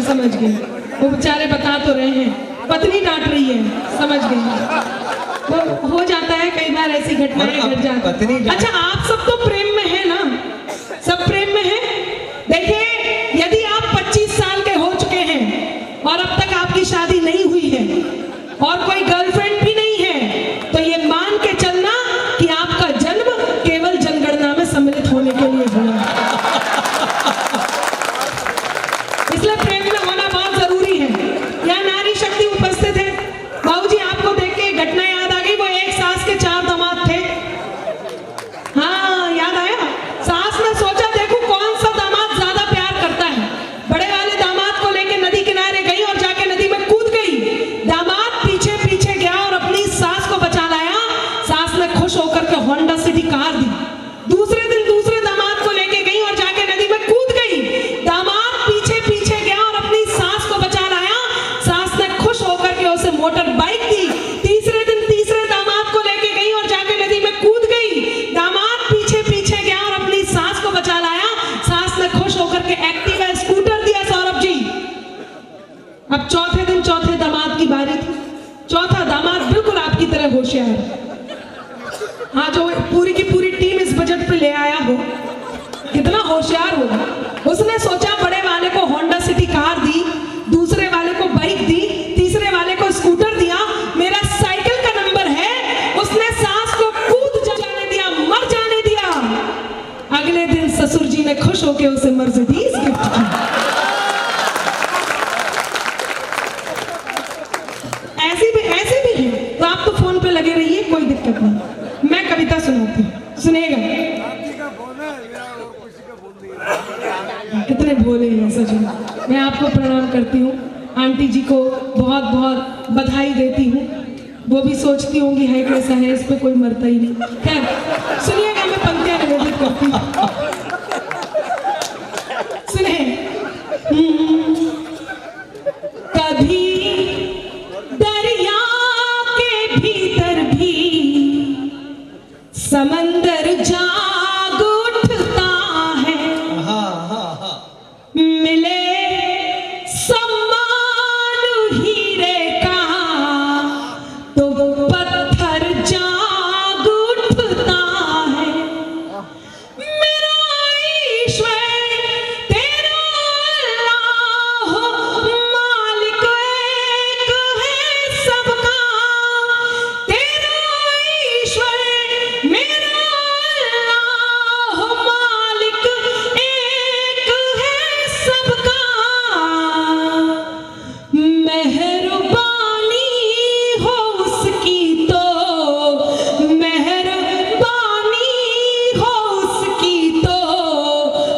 समझ गई। वो बेचारे बता तो रहे हैं, पत्नी डांट रही है, समझ गई। वो हो जाता है कई बार, ऐसी घटनाएं घट जाती हैं। अच्छा, आप सब तो प्रेम में है ना? सब प्रेम में है। देखिए, यदि आप 25 साल के हो चुके हैं और अब तक आपकी शादी नहीं हुई है और कोई गर्लफ्रेंड भी नहीं है, तो ये मान के चलना कि आपका जन्म केवल जनगणना में सम्मिलित होने के लिए हुआ। इसलिए प्रेम में होना बहुत जरूरी है। यहाँ नारी शक्ति उपस्थित है। बाबूजी, आपको देख के घटना याद आ गई। वो एक सास के 4 दामाद थे। हाँ, याद आया? सास ने सोचा, देखो कौन सा दामाद ज्यादा प्यार करता है। बड़े वाले दामाद को लेके नदी किनारे गई और जाके नदी में कूद गई। दामाद पीछे पीछे गया और अपनी सास को बचा लाया। सास ने खुश होकर के होंडा सिटी कार दी। दूसरे दिन दूसरे दामाद को लेके गई और जाके नदी में कूद गई। दामाद पीछे पीछे गया और अपनी सास को बचा लाया। सास ने खुश होकर के उसे मोटर बाइक दी। तीसरे दिन तीसरे दामाद को लेके गई और जाके नदी में कूद गई। दामाद पीछे पीछे गया और अपनी सास को बचा लाया। सास ने खुश होकर के एक्टिवा स्कूटर दिया। सौरभ जी, अब चौथे दिन चौथे दामाद की बारी थी। चौथा दामाद बिल्कुल आपकी तरह होशियार। हाँ, जो पूरी की पूरी टीम इस बजट पे ले आया हो, कितना होशियार होगा। उसने सोचा, बड़े वाले को होंडा सिटी कार दी, दूसरे वाले को बाइक दी, तीसरे वाले को स्कूटर दिया, मेरा साइकिल का नंबर है। उसने सास को कूद जाने दिया, मर जाने दिया। अगले दिन ससुर जी ने खुश होकर उसे मर्सिडीज गिफ्ट की। ऐसे भी है। तो आप तो फोन पे लगे रहिए, कोई दिक्कत नहीं। मैं कविता सुनाती हूँ, सुनेगा? कितने भोले हैं सच में। मैं आपको प्रणाम करती हूँ। आंटी जी को बहुत बहुत बधाई देती हूँ। वो भी सोचती होंगी है कैसा है, इस पे कोई मरता ही नहीं। खैर, सुनिएगा, मैं पंक्तियां निवेदित करती हूँ। सुने। कभी दरिया के भीतर भी समंदर जाग उठता है। मिले सम्मान हीरे का तो पत्थर जाग उठता है। मेरा ईश्वर तेरा अल्लाह मालिक एक है सबका। तेरा ईश्वर मेरा अल्लाह मालिक एक है सबका। मेहरबानी हो उसकी तो, मेहरबानी हो उसकी तो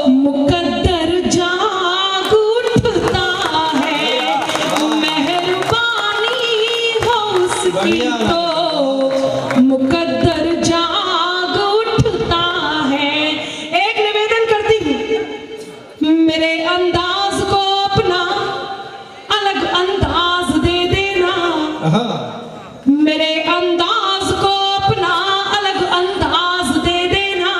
मुकद्दर जाग उठता है। मेहरबानी हो उसकी तो मुकद्दर जाग उठता है। एक निवेदन करती हूँ, मेरे अंदाज को अपना अलग अंदाज दे देना। मेरे अंदाज को अपना अलग अंदाज दे देना।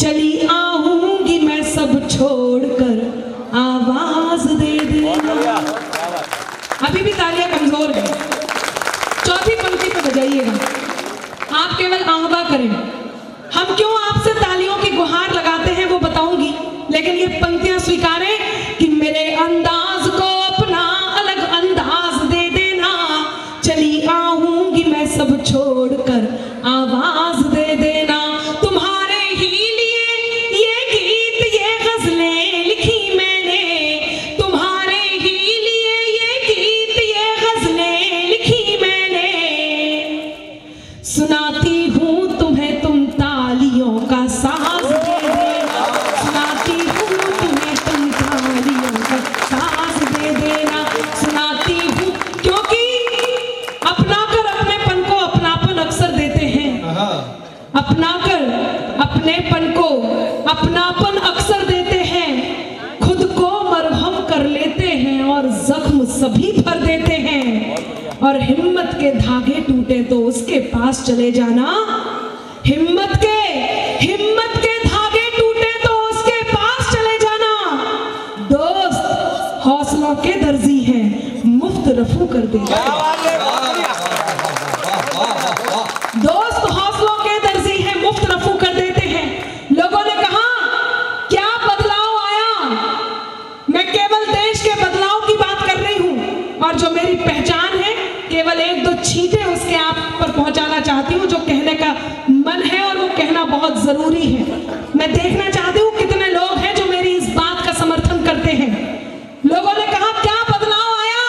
चली आऊंगी मैं सब छोड़कर आवाज दे देना। अभी भी तालियां कमजोर है। चौथी पंक्ति पे बजाइएगा। आप केवल आह्वा करें। हम क्यों आपसे तालियों की गुहार लगाते हैं वो बताऊंगी, लेकिन ये पंक्तियां स्वीकारें कि मेरे अंदाज को अपना अलग अंदाज दे देना। चली आऊंगी मैं सब छोड़कर आवाज दे देना। तुम्हारे ही लिए ये गीत ये गजलें लिखी मैंने। तुम्हारे ही लिए ये गीत ये गजलें लिखी मैंने। सुनाती हूँ तुम्हें, तुम तालियों का साज दे देना। सुनाती हूँ तुम्हें, तुम तालियों का साज दे देना। सुनाती हूँ, क्योंकि अपनाकर अपनेपन को अपनापन अक्सर देते हैं। अपनाकर अपनेपन को अपनापन अक्सर देते हैं। खुद को मरहम कर लेते हैं और जख्म सभी भर देते हैं। और हिम्मत के धागे टूटे तो उसके पास चले जाना। हिम्मत के धागे टूटे तो उसके पास चले जाना। दोस्त, हौसला के दर्जी हैं, मुफ्त रफू कर देते हैं। दोस्त हौसलों के दर्जी हैं, मुफ्त रफू कर देते हैं। लोगों ने कहा क्या बदलाव आया? मैं केवल देश के बदलाव की बात कर रही हूं, और जो मेरी पहचान है केवल एक दो छींटे उसके आप पर पहुंचाना चाहती हूं। जो कहने का मन है और वो कहना बहुत जरूरी है। मैं देखना चाहती हूं कितने लोग हैं जो मेरी इस बात का समर्थन करते हैं। लोगों ने कहा क्या बदलाव आया?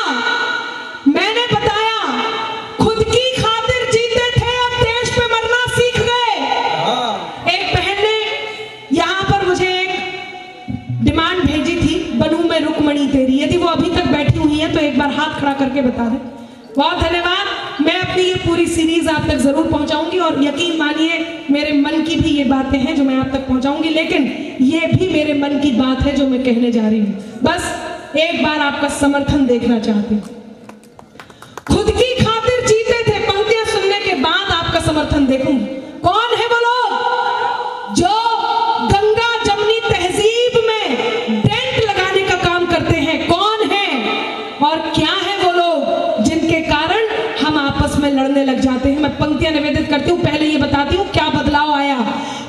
मैंने बताया खुद की खातिर जीते थे, अब देश पे मरना सीख गए। एक बहन ने यहां पर मुझे एक डिमांड भेजी थी, बनूं मैं रुकमणी तेरी। यदि वो अभी तक बैठी हुई है तो एक बार हाथ खड़ा करके बता दे। बहुत धन्यवाद। मैं अपनी ये पूरी सीरीज आप तक जरूर पहुंचाऊंगी, और यकीन मानिए मेरे मन की भी ये बातें हैं जो मैं आप तक पहुंचाऊंगी, लेकिन ये भी मेरे मन की बात है जो मैं कहने जा रही हूं। बस एक बार आपका समर्थन देखना चाहती हूं। खुद की खातिर जीते थे, पंक्तियां सुनने के बाद आपका समर्थन देखूंगी। कौन है वो लोग जो गंगा जमुनी तहजीब में डेंट लगाने का काम करते हैं? कौन है और क्या है वो लोग जिनके कारण हम आपस में लड़ने लग जाते हैं? मैं पंक्तियां निवेदित करती हूँ, पहले ये बताती हूँ क्या बदलाव आया।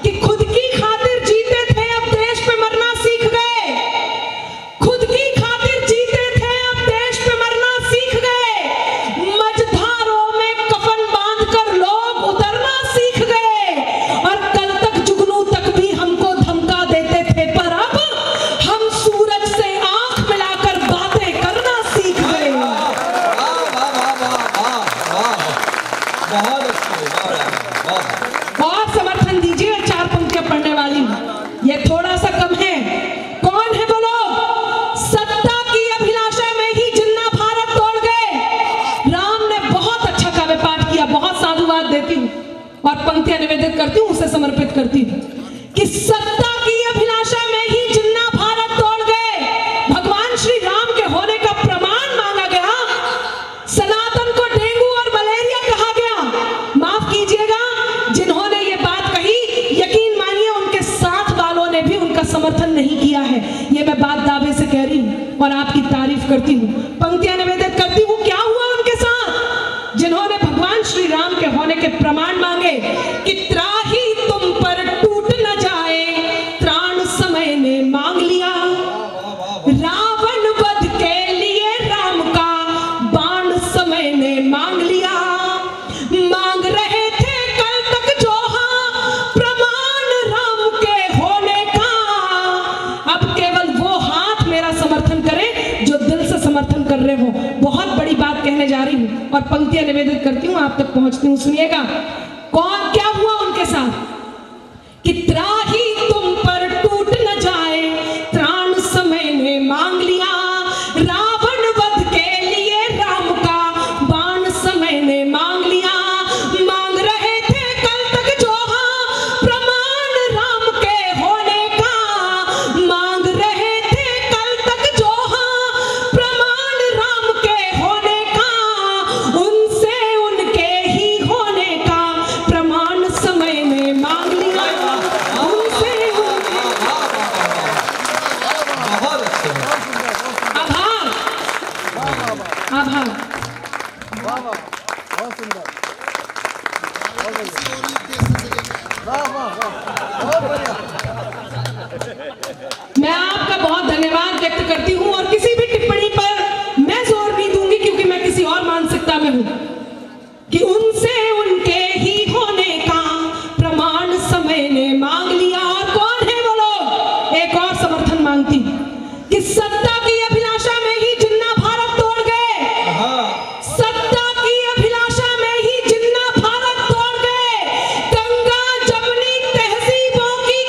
कि खुद की खातिर जीते थे, अब देश पे मरना सीख गए। खुद की खातिर जीते थे, अब देश पे मरना सीख गए। मझधारों में कफन बांधकर लोग उतरना सीख गए, और कल तक जुगनू तक भी हमको धमका देते थे, पर अब हम सूरज से आंख मिलाकर बातें करना सीख गए। और समर्थन दीजिए। चार पंक्तियां पढ़ने वाली ये थोड़ा सा कम है। कौन है वो लोग? सत्ता की अभिलाषा में ही जिन्ना भारत तोड़ गए। राम ने बहुत अच्छा काव्य पाठ किया, बहुत साधुवाद देती हूँ और पंक्तियां निवेदित करती हूँ, उसे समर्पित करती हूँ। कि सत्ता की अभिलाषा में ही जिन्ना भारत तोड़ गए। भगवान श्री राम के होने का प्रमाण मांगा गया। सनातन को डेंगू और मलेरिया कहा गया। माफ कीजिएगा, जिन्होंने ये बात कही, यकीन मानिए उनके साथ वालों ने भी उनका समर्थन नहीं किया है। ये मैं बात दावे से कह रही हूं और आपकी तारीफ करती हूँ। पंक्तियां निवेदित करती हूँ। क्या हुआ उनके साथ? जिन्होंने भगवान श्री राम के होने के प्रमाण मांगे। कि त्राही तुम पर टूट न जाए, त्राण समय ने मांग लिया। रावण वध के लिए राम का बाण समय ने मांग लिया। मांग रहे थे कल तक जो प्रमाण राम के होने का। अब केवल वो हाथ मेरा समर्थन करे जो दिल से समर्थन कर रहे हो। बहुत बड़ी बात कहने जा रही हूँ और पंक्तियां निवेदित करती हूँ, आप तक पहुंचती हूँ, सुनिएगा। कौन क्या हुआ उनके साथ? कि त्राही तुम पर टूट न जाए, त्राण समय ने मांग लिया। रावण वध के लिए राम का बाण समय ने मांग लिया। मांग रहे थे कल तक जो प्रमाण राम के होने का। मांग रहे थे कल तक जो प्रमाण राम के होने का। उनसे उनके ही होने का प्रमाण समय ने मांग लिया। उनसे आभार, आभार। मैं आपका बहुत धन्यवाद व्यक्त करती हूं और किसी भी टिप्पणी पर मैं जोर नहीं दूंगी, क्योंकि मैं किसी और मानसिकता में हूं। कि उनसे उनके ही होने का प्रमाण समय ने मांग लिया। और कौन है वो लोग? एक और समर्थन मांगती हूं। कि सत्ता की अभिलाषा में ही जिन्ना भारत तोड़ गए। सत्ता की अभिलाषा में ही जिन्ना भारत तोड़ गए। गंगा जमुनी तहजीबों की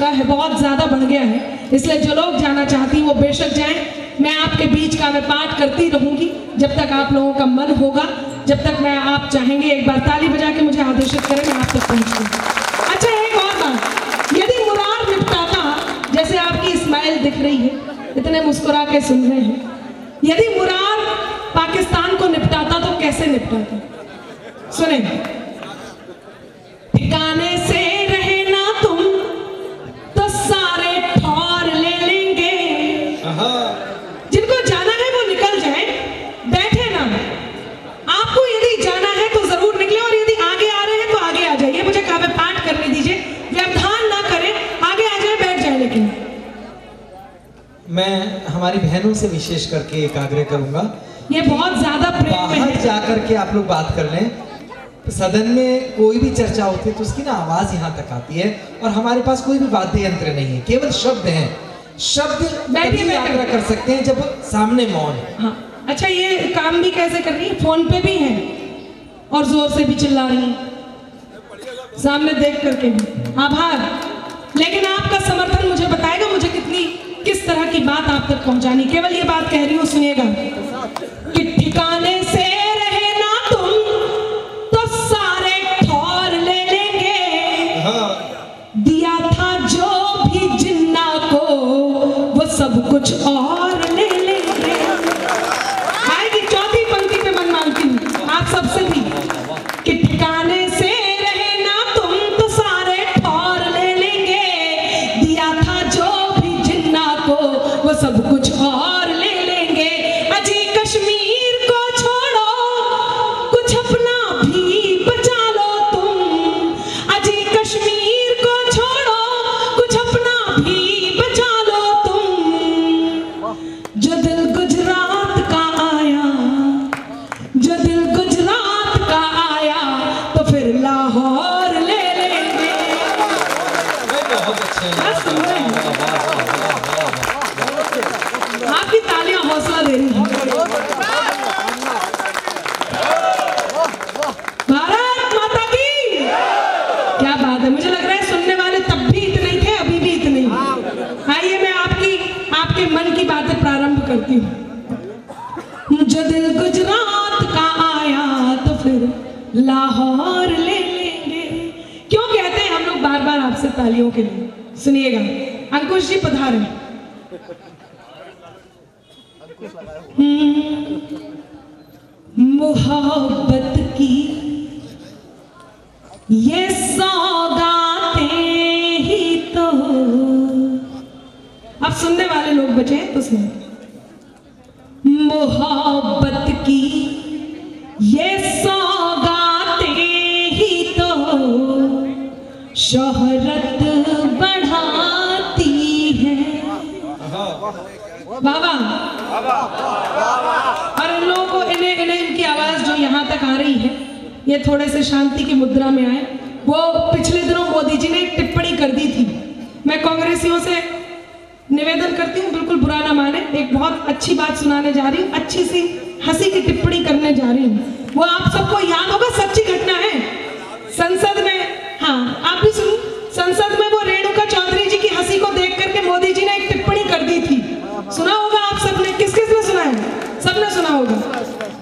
चुका है, बहुत ज्यादा बढ़ गया है, इसलिए जो लोग जाना चाहती हैं वो बेशक जाएं। मैं आपके बीच का मैं पाठ करती रहूंगी जब तक आप लोगों का मन होगा, जब तक मैं आप चाहेंगे एक बार ताली बजा के मुझे आदेशित करें, मैं आप तक पहुंचूंगी। अच्छा, एक और बात, यदि मुरार निपटाता, जैसे आपकी स्माइल दिख रही है, इतने मुस्कुरा के सुन रहे हैं, यदि मुरार पाकिस्तान को निपटाता तो कैसे निपटाता? सुने, ठिकाने से रहे ना तुम तो सारे ठौर ले लेंगे। जिनको जाना है वो निकल जाए, बैठे ना। आपको यदि जाना है तो जरूर निकले, और यदि आगे आ रहे हैं तो आगे आ जाइए। मुझे काव्य पाठ करने दीजिए, व्यवधान ना करें, आगे आ जाए, बैठ जाए। लेकिन मैं हमारी बहनों से विशेष करके एक आग्रह करूंगा, ये बहुत ज्यादा प्रेम में बाहर है। जाकर के आप लोग बात कर लें। सदन में कोई भी चर्चा होती है तो उसकी ना आवाज यहाँ तक आती है, और हमारे पास कोई भी वाद्य यंत्र नहीं है, केवल शब्द हैं। शब्द तभी यात्रा कर सकते हैं जब सामने मौन है। हाँ, अच्छा, ये काम भी कैसे कर रही है? फोन पे भी है और जोर से भी चिल्ला रही है, सामने देख करके भी। आभार। लेकिन आपका समर्थन मुझे बताएगा मुझे किस तरह की बात आप तक पहुंचानी। केवल ये बात कह रही हूँ, सुनिएगा, कि ठिकाने से रहे ना तुम तो सारे ठौर ले लेंगे। दिया था जो भी जिन्ना को वो सब कुछ और ले लेंगे। आएगी चौथी पंक्ति पे मन मांगती हूँ आप सबसे भी, कि ठिकाने से रहे ना तुम तो सारे ठौर ले लेंगे। दिया था जो भी जिन्ना को वो सब कुछ और ले लेंगे। अजी कश्मीर को छोड़ो, कुछ अपना भी बचा लो तुम। अजी कश्मीर को छोड़ो, कुछ अपना भी बचा लो तुम। जो दिल गुजरात का आया, जो दिल गुजरात का आया तो फिर लाहौर ले लेंगे। बहुत अच्छे, आपकी तालियां हौसला दे रही हैं। भारत माता की क्या बात है। मुझे लग रहा है सुनने वाले तब भी इतने ही थे, अभी भी इतने ही। आइए मैं आपके मन की बातें प्रारंभ करती हूँ। जो दिल गुजरात का आया तो फिर लाहौर ले लेंगे। क्यों कहते हैं हम लोग बार बार आपसे तालियों के लिए? सुनिएगा, अंकुश जी पधारे। मोहब्बत की ये सौगातें ही तो। अब सुनने वाले लोग बचे तो सुनो। मोहब्बत की ये सौगातें ही तो शोहरत बढ़ाती है। बाबा, और इन लोगों को इन्हें इनकी आवाज जो यहाँ तक आ रही है, ये थोड़े से शांति की मुद्रा में आए। वो पिछले दिनों मोदी जी ने एक टिप्पणी कर दी थी। मैं कांग्रेसियों से निवेदन करती हूँ, बिल्कुल बुरा ना माने, एक बहुत अच्छी बात सुनाने जा रही हूँ, अच्छी सी हंसी की टिप्पणी करने जा रही हूँ। वो आप सबको याद होगा, सच्ची घटना है। संसद में, हाँ आप भी सुनो, संसद में वो रेणुका चौधरी जी की हंसी को देख करके मोदी जी ने एक टिप्पणी कर दी थी। सुना होगा आप सबने, किस किस ने सुना है? सबने सुना होगा।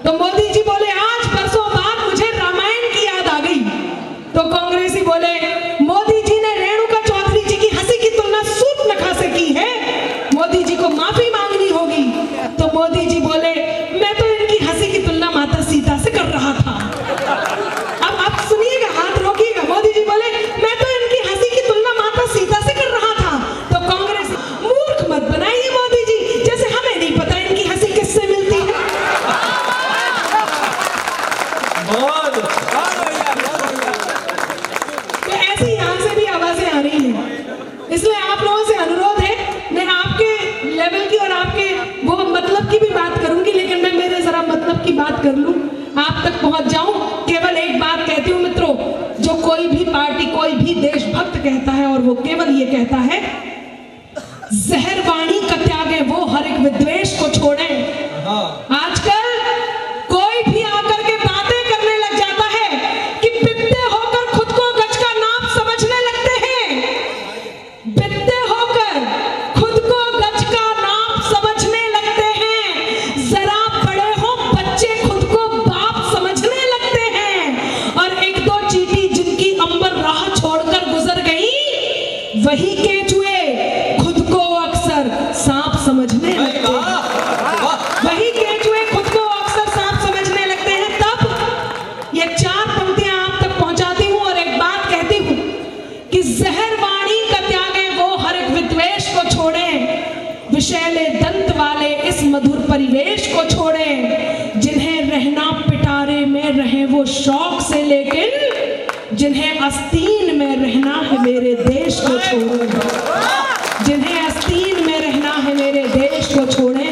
तो मोदी जी बोले, आज परसों बाद मुझे रामायण की याद आ गई। तो कांग्रेसी बोले, मोदी जी ने रेणुका चौधरी जी की हंसी की तुलना सूर्पनखा से की है, मोदी जी को माफी मांगनी होगी। तो मोदी जी बोले, मैं तो इनकी हंसी की तुलना माता सीता से कर रहा था। अब आप सुनिएगा, हाथ रोकिएगा। मोदी जी बोले, मैं तो इनकी हंसी की तुलना माता सीता से कर रहा था। तो कांग्रेस, मूर्ख मत बनाइए मोदी जी, जैसे हमें नहीं पता इनकी हंसी किससे मिलती है। तो ऐसे यहाँ से भी आवाजें आ रही हैं। इसलिए आप लोगों से अनुरोध है, मैं आपके लेवल की और आपके वो मतलब की भी बात करूंगी, लेकिन मैं मेरे जरा मतलब की बात कर लूं, आप तक पहुंच जाऊं। केवल एक बात कहती हूं मित्रों, जो कोई भी पार्टी, कोई भी देशभक्त कहता है, और वो केवल ये कहता है, जहर वाणी का त्यागे वो हर एक विद्वेष को छोड़े। आजकल कोई भी आकर के बातें करने लग जाता है कि बित्ते होकर खुद को गज का नाप समझने लगते हैं। जिन्हें आस्तीन में रहना है मेरे देश को छोड़ो, जिन्हें आस्तीन में रहना है मेरे देश को छोड़े,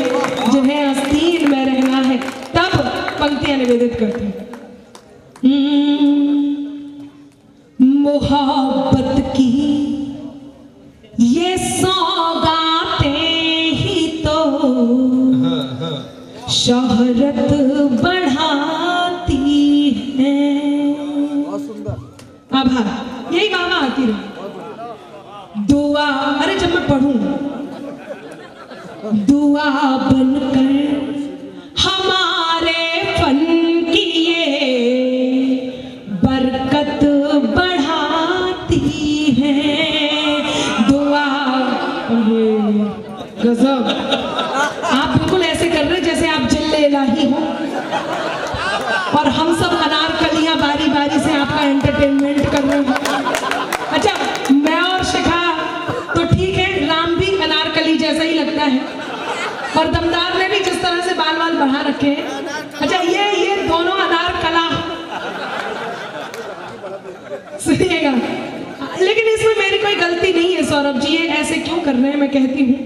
जिन्हें आस्तीन में रहना है। तब पंक्तियां निवेदित करते हैं। मोहब्बत की ये सौगातें ही तो शोहरत बढ़ाती हैं। आभार, यही बाबा आती रहे। दुआ, अरे जब मैं पढ़ूं, दुआ बनकर हमारे फन की ये बरकत बढ़ाती है। दुआ, गजब, आप बिल्कुल ऐसे कर रहे जैसे आप जिल्ले इलाही हो और हम सब अनारकलियां बारी बारी से आपका एंटरटेनमेंट कर रहे हैं। अच्छा, मैं और शिखा तो ठीक है, राम भी अनारकली जैसा ही लगता है और दमदार ने भी जिस तरह से बाल बाल बढ़ा रखे हैं। अच्छा, ये दोनों अनारकला, सुनिएगा, लेकिन इसमें मेरी कोई गलती नहीं है सौरभ जी। ये ऐसे क्यों कर रहे हैं मैं कहती हूँ।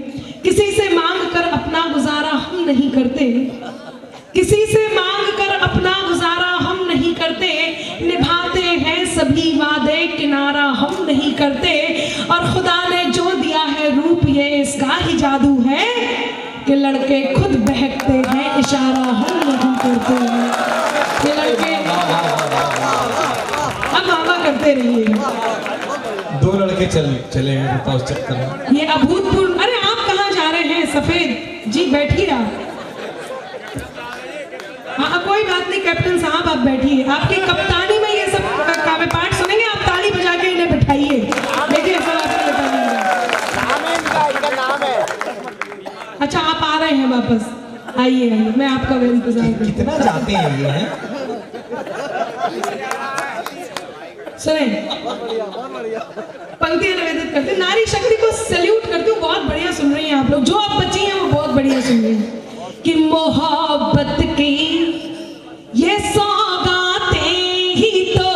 किसी से मांग कर अपना गुजारा हम नहीं करते, किसी से मांग कर अपना गुजारा हम नहीं करते, निभाते हैं सभी वादे किनारा हम नहीं करते। और खुदा ने जो दिया है रूप ये इसका ही जादू है कि लड़के खुद बहकते हैं इशारा हम नहीं करते हैं। ये लड़के अब मामा करते रहिए। दो लड़के चले गए उस चक्कर में। ये अभूतपूर्व। अरे आप कहाँ जा रहे हैं सफेद जी, बैठिए आप। हाँ, कोई बात नहीं कैप्टन साहब, आप बैठिए। आपकी कप्तानी में ये सब काव्य पाठ सुनेंगे, आप ताली बजा के इन्हें बिठाइए। देखिए सब आपको अच्छा, आप आ रहे हैं वापस, आइए आइए, मैं आपका इंतजार करती हूँ। कितना जाते हैं ये हैं? सुने, पंक्तियां निवेदित करते हैं। नारी शक्ति को सैल्यूट करती हूँ। बहुत बढ़िया सुन रही हैं आप लोग, जो आप बच्ची हैं वो बहुत बढ़िया सुन रही हैं। कि मोहब्बत की ये सौगातें ही तो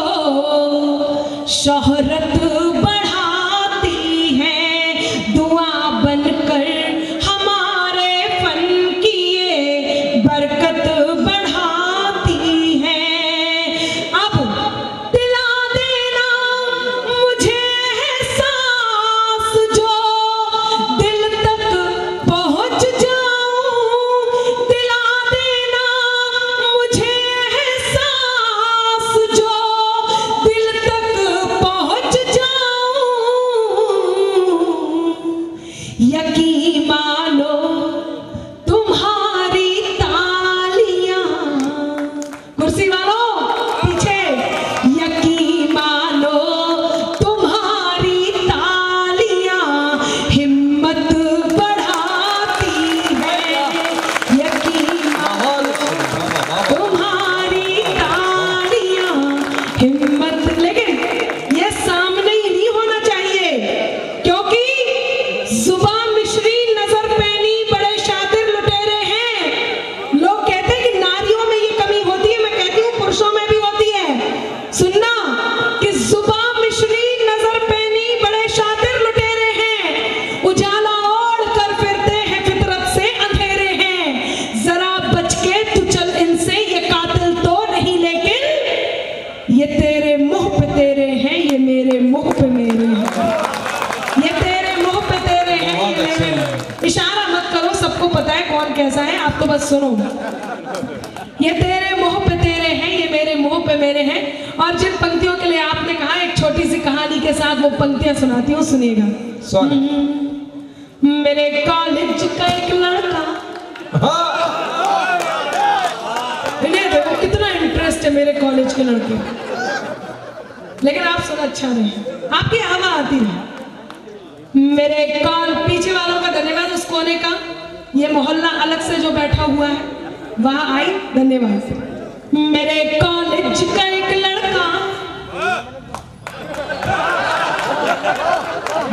शोहरत बढ़ाती हैं। दुआ बनकर हमारे फन की ये बरकत बढ़ाती हैं। अब दिला देना मुझे एहसास जो दिल तक पहुंच जाऊं, दिला देना मुझे एहसास जो दिल तक पहुंच जाऊं। यकीन मानो तुम्हारी तालियां, कुर्सी वालों पीछे, यकीन मानो तुम्हारी तालियां हिम्मत बढ़ाती है। यकीन मानो तुम्हारी तालियां हिम्मत, लेकिन ये सामने ही नहीं होना चाहिए, क्योंकि जुबां मिश्री नजर पैनी बड़े शातिर लुटेरे हैं। लोग कहते हैं कि नारियों में ये कमी होती है, मैं कहती हूँ पुरुषों में भी होती है। सुनना कि जुबां मिश्री नजर पैनी बड़े शातिर लुटेरे हैं, उजाला ओढ़ कर फिरते हैं फितरत से अंधेरे हैं। जरा बच के तू चल इनसे, ये कातिल तो नहीं, लेकिन ये तेरे मुंह पे तेरे हैं, ये मेरे मुंह पे मेरे हैं। ये तेरे मुंह पे तेरे हैं, ये मेरे। इशारा मत करो, सबको पता है कौन कैसा है, आप तो बस सुनो। ये तेरे मुंह पे तेरे हैं, ये मेरे मुंह पे मेरे हैं। और जिन पंक्तियों के लिए आपने कहा, एक छोटी सी कहानी के साथ वो पंक्तियां सुनाती हूँ, सुनिएगा। मेरे कॉलेज का एक लड़का, इन्हें देखो कितना इंटरेस्ट है मेरे कॉलेज के लड़के, लेकिन आप सुन अच्छा रहे, आपकी हवा आती है। मेरे कॉल, पीछे वालों का धन्यवाद, उस कोने का, ये मोहल्ला अलग से जो बैठा हुआ है वहां आई, धन्यवाद। मेरे कॉलेज का एक लड़का,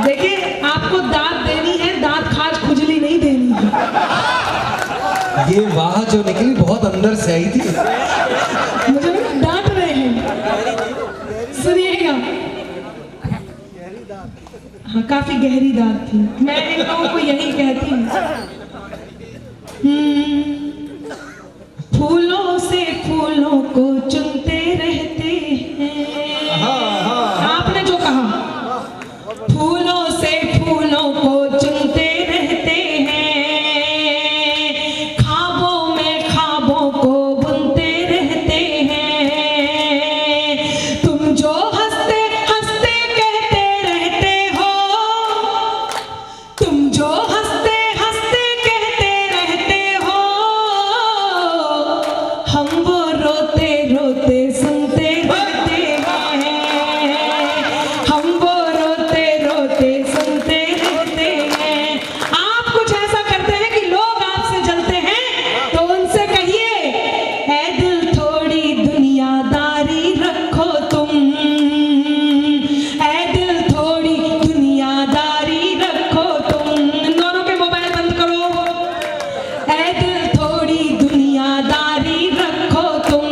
देखिए आपको दांत देनी है, दांत खाज खुजली नहीं देनी है। ये वाह जो निकली बहुत अंदर से आई थी। मुझे डांट रहे हैं, सुनिए। हाँ, काफी गहरी दाद थी। मैं इन लोगों को यही कहती हूँ, फूलों से फूलों को चुनते रहते हैं। आपने जो कहा, फूलों से फूलों को चुनते रहते हैं, ख्वाबों में ख्वाबों को बुनते रहते हैं। तुम जो हंसते हंसते कहते रहते हो, तुम जो हंसते हंसते कहते रहते हो, हम वो रोते रोते सुनते रहते हैं, हम वो रोते रोते सुनते रहते हैं। आप कुछ ऐसा करते हैं कि लोग आपसे जलते हैं, तो उनसे कहिए, ऐ दिल थोड़ी दुनियादारी रखो तुम, ऐ दिल थोड़ी दुनियादारी रखो तुम। इन दोनों के मोबाइल बंद करो। ऐ दिल थोड़ी दुनियादारी रखो तुम,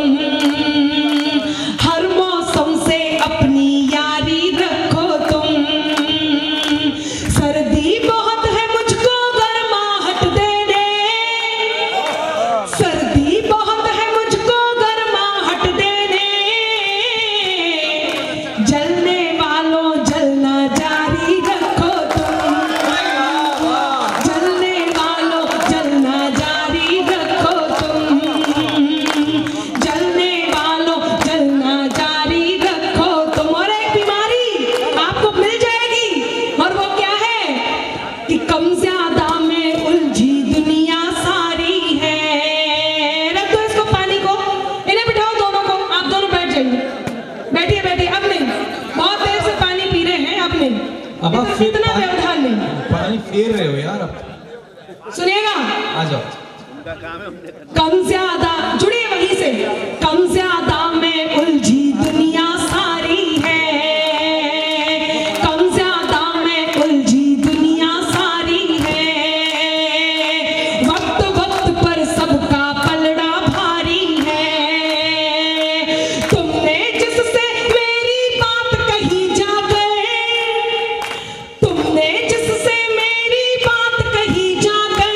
हर मौसम से अपनी यारी रखो तुम। सर्दी बहुत है मुझको गर्माहट देने, सर्दी बहुत है मुझको गर्माहट देने, जलने वालों जलना जारी रखो तुम, जलने वालों जलना जारी रखो तुम, जलने वालों जलना जारी रखो तुम। और एक बीमारी आपको मिल जाएगी, और वो क्या है कि कम ज्यादा में उलझी दुनिया सारी है। रख दो इसको पानी को, इन्हें बिठाओ दोनों को, आप दोनों बैठ जाइए। बैठिए बैठिए, अब नहीं, बहुत देर से पानी पी रहे हैं, अब नहीं, अब आप फिर इतना व्यवधान नहीं। पानी फेर रहे हो यार अब। सुनिएगा, आ जाओ। कम ज्यादा, जुड़िए वहीं से, कम ज्यादा में उलझी दुनिया सारी है, कम ज्यादा में उलझी दुनिया सारी है, वक्त वक्त पर सबका पलड़ा भारी है। तुमने जिससे मेरी बात कही जाकर, तुमने जिससे मेरी बात कही जाकर,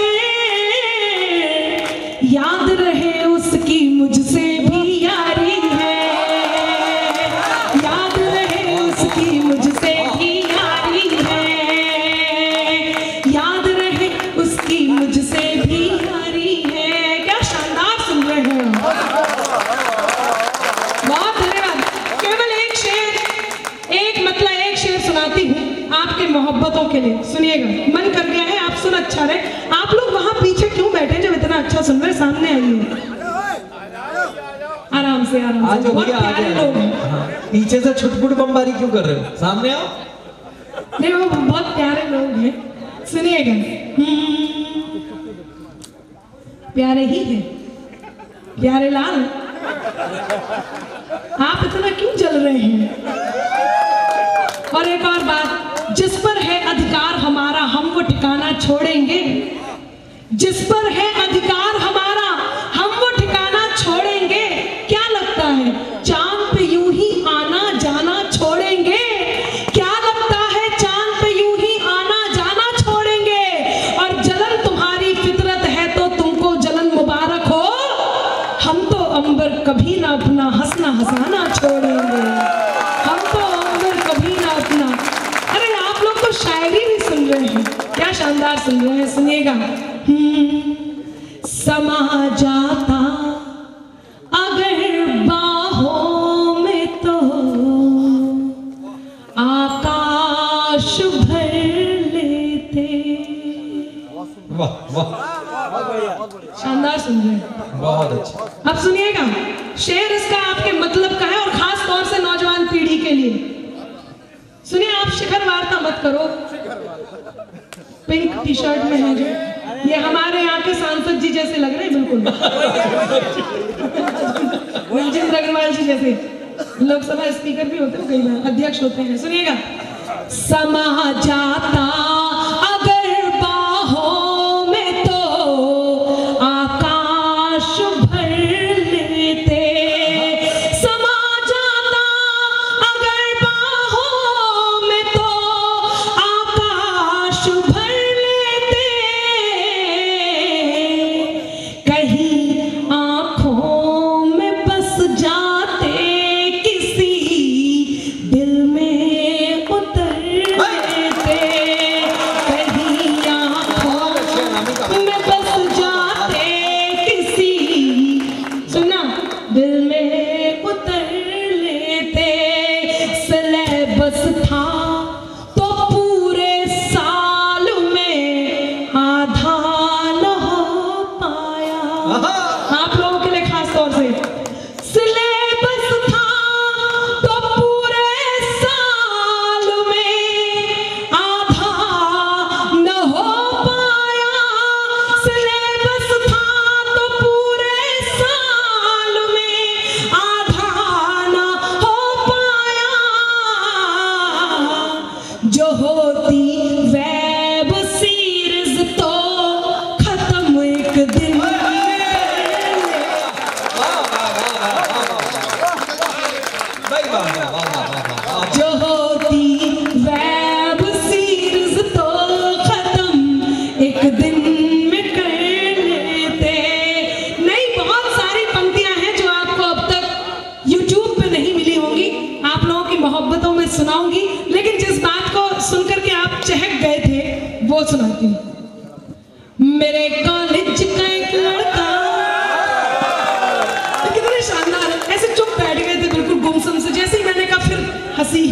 याद रहे उसकी मुझसे भी यारी है, याद रहे उसकी मुझसे भी यारी है, याद रहे उसकी मुझसे भी यारी है। क्या शानदार सुन रहे हैं, बहुत धन्यवाद। केवल एक शेर, एक शेर सुनाती हूँ आपके मोहब्बतों के लिए, सुनिएगा। मन कर गया है, आप सुन अच्छा रहे। आप लोग वहां पीछे क्यों बैठे जब इतना अच्छा सुन रहे, सामने आइए, आराम से आराम आ से। जाओ बहुत भैया, आ प्यारे जाओ। लोग हैं। हाँ, पीछे से छुटपुट बमबारी क्यों कर रहे हो? सामने आओ। नहीं, वो बहुत प्यारे लोग हैं, सुनिएगा। प्यारे ही हैं, प्यारे लाल, आप इतना क्यों जल रहे हैं? और एक और बात, जिस पर है अधिकार हमारा, हम वो ठिकाना छोड़ेंगे। जिस पर है अधिकार हमारा, हम वो ठिकाना छोड़ेंगे। क्या लगता है, चांद पे यूं ही आना जाना छोड़ेंगे? क्या लगता है, चांद पे यूं ही आना जाना छोड़ेंगे? और जलन तुम्हारी फितरत है तो तुमको जलन मुबारक हो। हम तो अंबर कभी ना अपना हंसना हंसाना छोड़ेंगे, हम तो अंबर कभी ना अपना। अरे आप लोग तो शायरी भी सुन रहे हैं, क्या शानदार सुन रहे हैं, सुनिएगा। समा जाता अगर बाहों में तो आकाश भर लेते। वाह वाह, शानदार सुन रहे हैं, बहुत अच्छा। अब सुनिएगा, शेर इसका आपके मतलब का है, और खास तौर से नौजवान पीढ़ी के लिए। सुनिए, आप शिखर वार्ता मत करो। पिंक टी शर्ट में है जो, ये हमारे यहाँ के सांसद जी जैसे लग रहे हैं, बिल्कुल राजेंद्र अग्रवाल जी जैसे। लोकसभा स्पीकर भी होते हैं कई बार, अध्यक्ष होते हैं। सुनिएगा, समा जाता अगर बाहों में तो आकाश भर लेते। समा जाता अगर बाहों में तो जो होती वेब सीरीज तो खत्म एक दिन जो होती वेब सीरीज तो खत्म एक दिन में कर लेते। नहीं, बहुत सारी पंक्तियां हैं जो आपको अब तक YouTube पे नहीं मिली होंगी, आप लोगों की मोहब्बतों में सुनाऊंगी, लेकिन जिस बात को सुनकर के आप चहक गए थे वो सुनाती हूँ। मेरे कॉलेज का एक लड़का, कितने शानदार है, ऐसे चुप बैठ गए थे बिल्कुल गुमसुम से। जैसे ही मैंने कहा फिर हंसी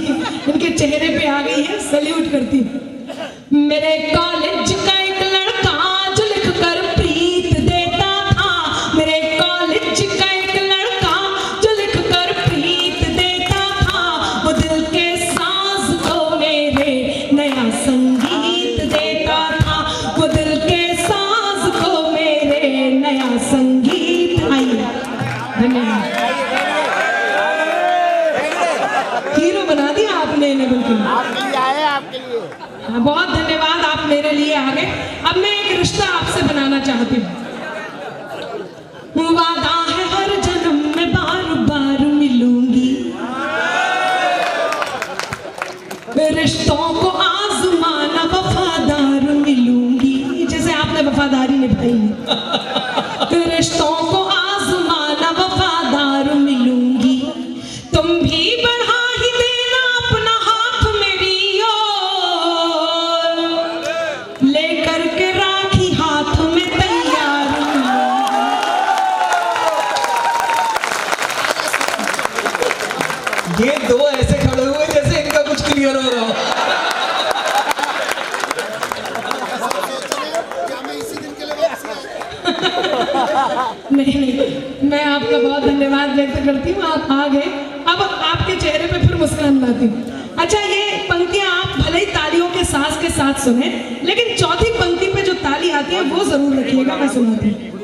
इनके चेहरे पे आ गई है, सैल्यूट करती हूँ। मेरे कॉलेज का एक लड़का जो लिख कर प्रीत देता था, मेरे कॉलेज का एक लड़का जो लिख कर प्रीत देता था, वो दिल के साज को मेरे नया संगीत देता था, वो दिल के साज को मेरे नया संगीत। आइए, धन्यवाद। हीरो बना दिया आपने इन्हें बिल्कुल। आपके लिए हाँ, बहुत धन्यवाद, आप मेरे लिए आ गए। अब मैं एक रिश्ता आपसे बनाना चाहती हूँ। वादा है हर जन्म में बार बार मिलूंगी, रिश्तों को आजमाना वफादार मिलूंगी, जैसे आपने वफादारी निभाई है। रिश्तों को आजमाना वफादार मिलूंगी, तुम भी बढ़ा ही देना अपना हाथ मेरी ओर, लेकर के राखी हाथ में तैयार ये दो ऐसे खड़े हुए जैसे इनका कुछ क्लियर हो रहा हो। क्या मैं इसी दिन के लिए वापस आया? नहीं, मैं आपका बहुत धन्यवाद व्यक्त करती हूँ, आप आ गए। अब आपके चेहरे पे फिर मुस्कान लाती हूँ। अच्छा, ये पंक्तियां आप भले ही तालियों के साथ सुने, लेकिन चौथी पंक्ति पे जो ताली आती है वो जरूर रखिएगा, मैं सुनाती हूँ।